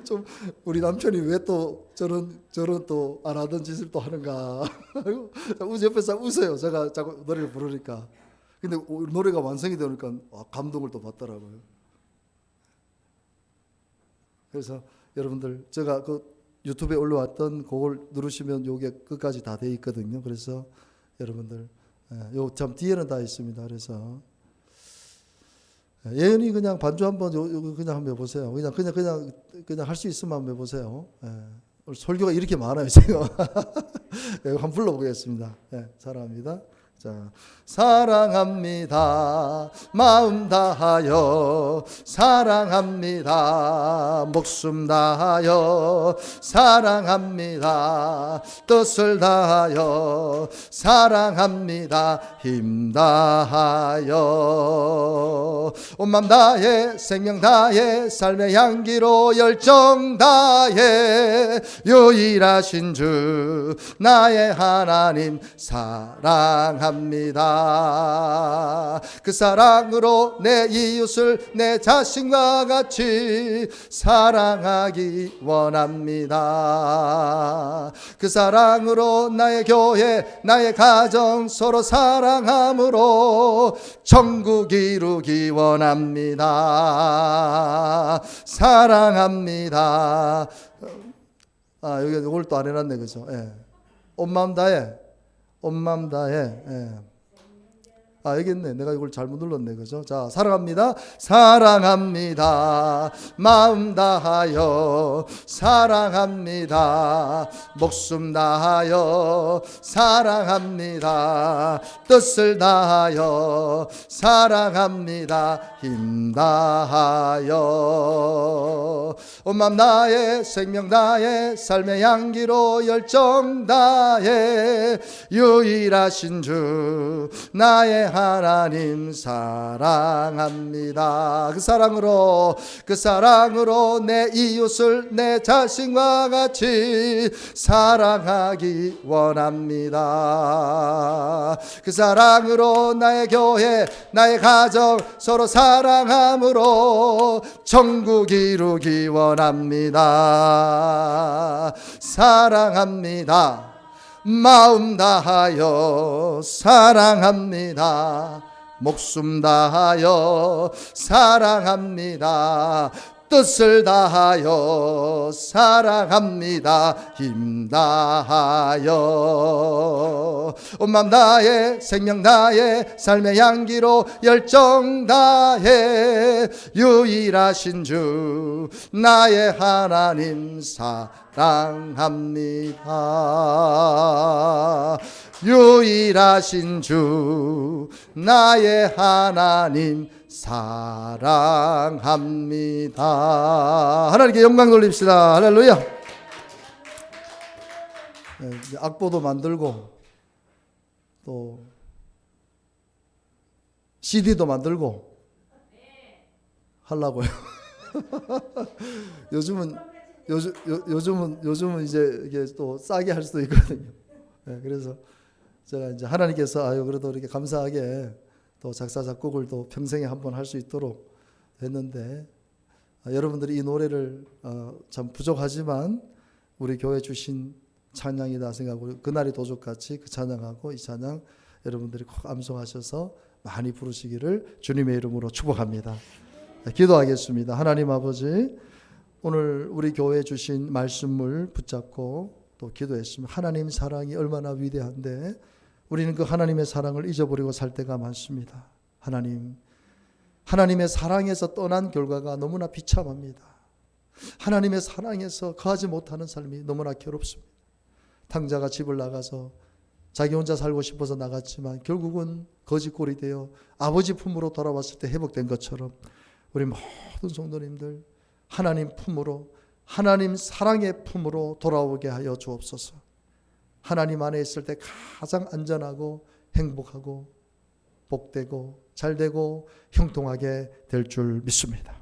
A: 좀 우리 남편이 왜 또 저런 또 안 하던 짓을 또 하는가. 옆에서 웃어요. 제가 자꾸 노래를 부르니까. 근데 노래가 완성이 되니까 감동을 또 받더라고요. 그래서 여러분들 제가 그 유튜브에 올라왔던 그걸 누르시면 요게 끝까지 다 돼 있거든요. 그래서 여러분들 요 참 뒤에는 다 있습니다. 그래서 예은이 그냥 반주 한번 그냥 한번 해보세요. 그냥 할 수 있으면 한번 해보세요. 설교가 이렇게 많아요 지금. 한번 불러보겠습니다. 사랑합니다. 자, 사랑합니다. 마음 다하여 사랑합니다. 목숨 다하여 사랑합니다. 뜻을 다하여 사랑합니다. 힘 다하여 온 맘 다해 생명 다해 삶의 향기로 열정 다해 유일하신 주 나의 하나님 사랑합니다. 그 사랑으로 내 이웃을 내 자신과 같이 사랑하기 원합니다. 그 사랑으로 나의 교회 나의 가정 서로 사랑함으로 천국 이루기 원합니다. 사랑합니다. 여기 이걸 또 안 해놨네. 그죠? 온 마음 다해 온 마음 다해. 여기 있네. 내가 이걸 잘못 눌렀네. 그죠? 자, 사랑합니다. 사랑합니다. 마음 다하여 사랑합니다. 목숨 다하여 사랑합니다. 뜻을 다하여 사랑합니다. 힘 다하여 온 마음 다해 생명 다해 삶의 향기로 열정 다해 유일하신 주 나의 하나님 사랑합니다. 그 사랑으로 내 이웃을 내 자신과 같이 사랑하기 원합니다. 그 사랑으로 나의 교회 나의 가정 서로 사랑함으로 천국 이루기 원합니다. 사랑합니다. 마음 다하여 사랑합니다. 목숨 다하여 사랑합니다. 뜻을 다하여 사랑합니다. 힘 다하여 온 맘 다해 생명 다해 삶의 향기로 열정 다해 유일하신 주 나의 하나님 사랑합니다. 유일하신 주 나의 하나님 사랑합니다. 하나님께 영광 돌립시다. 할렐루야. 악보도 만들고 또 CD도 만들고 하려고요. 요즘은 이제 이게 또 싸게 할 수도 있거든요. 그래서 제가 이제 하나님께서 그래도 이렇게 감사하게 또 작사 작곡을 또 평생에 한번 할 수 있도록 했는데 여러분들이 이 노래를 참 부족하지만 우리 교회 주신 찬양이다 생각하고 그날이 도적같이 그 찬양하고 이 찬양 여러분들이 꼭 암송하셔서 많이 부르시기를 주님의 이름으로 축복합니다. 기도하겠습니다. 하나님 아버지, 오늘 우리 교회에 주신 말씀을 붙잡고 또 기도했습니다. 하나님 사랑이 얼마나 위대한데 우리는 그 하나님의 사랑을 잊어버리고 살 때가 많습니다. 하나님의 사랑에서 떠난 결과가 너무나 비참합니다. 하나님의 사랑에서 거하지 못하는 삶이 너무나 괴롭습니다. 탕자가 집을 나가서 자기 혼자 살고 싶어서 나갔지만 결국은 거지꼴이 되어 아버지 품으로 돌아왔을 때 회복된 것처럼 우리 모든 성도님들 하나님 품으로, 하나님 사랑의 품으로 돌아오게 하여 주옵소서. 하나님 안에 있을 때 가장 안전하고 행복하고 복되고 잘되고 형통하게 될 줄 믿습니다.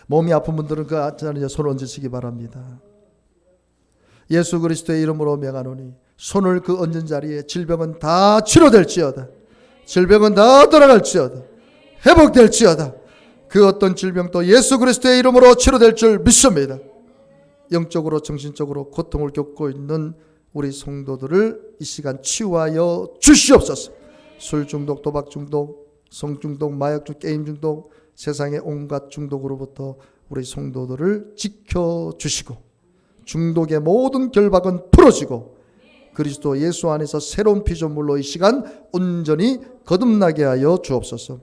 A: 몸이 아픈 분들은 그 자리에 손을 얹으시기 바랍니다. 예수 그리스도의 이름으로 명하노니 손을 그 얹은 자리에 질병은 다 치료될지어다. 질병은 다 돌아갈지어다. 회복될지어다. 그 어떤 질병도 예수 그리스도의 이름으로 치료될 줄 믿습니다. 영적으로 정신적으로 고통을 겪고 있는 우리 성도들을 이 시간 치유하여 주시옵소서. 술 중독, 도박 중독, 성 중독, 마약 중독, 게임 중독, 세상의 온갖 중독으로부터 우리 성도들을 지켜주시고 중독의 모든 결박은 풀어지고 그리스도 예수 안에서 새로운 피조물로 이 시간 온전히 거듭나게 하여 주옵소서.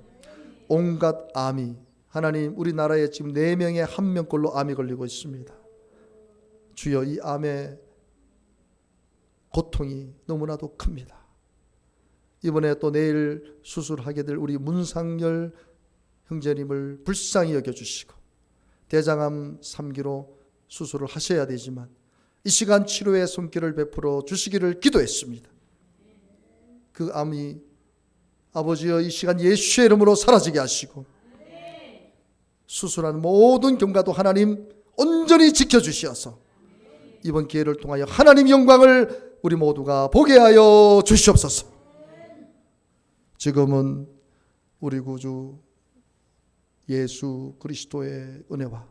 A: 온갖 암이, 하나님 우리나라에 지금 4명에 1명꼴로 암이 걸리고 있습니다. 주여, 이 암의 고통이 너무나도 큽니다. 이번에 또 내일 수술하게 될 우리 문상열 형제님을 불쌍히 여겨주시고 대장암 3기로 수술을 하셔야 되지만 이 시간 치료의 손길을 베풀어 주시기를 기도했습니다. 그 암이 아버지여 이 시간 예수의 이름으로 사라지게 하시고 수술하는 모든 경과도 하나님 온전히 지켜주시어서 이번 기회를 통하여 하나님 영광을 우리 모두가 보게 하여 주시옵소서. 지금은 우리 구주 예수 그리스도의 은혜와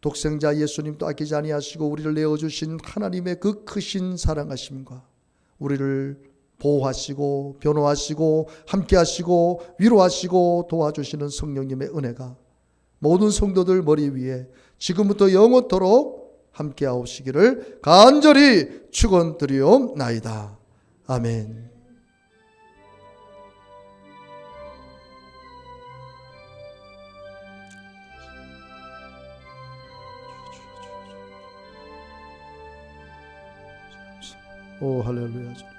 A: 독생자 예수님도 아끼지 아니하시고 우리를 내어주신 하나님의 그 크신 사랑하심과 우리를 보호하시고 변호하시고 함께하시고 위로하시고 도와주시는 성령님의 은혜가 모든 성도들 머리 위에 지금부터 영원토록 함께하옵시기를 간절히 축원드리옵나이다. 아멘. 오 할렐루야.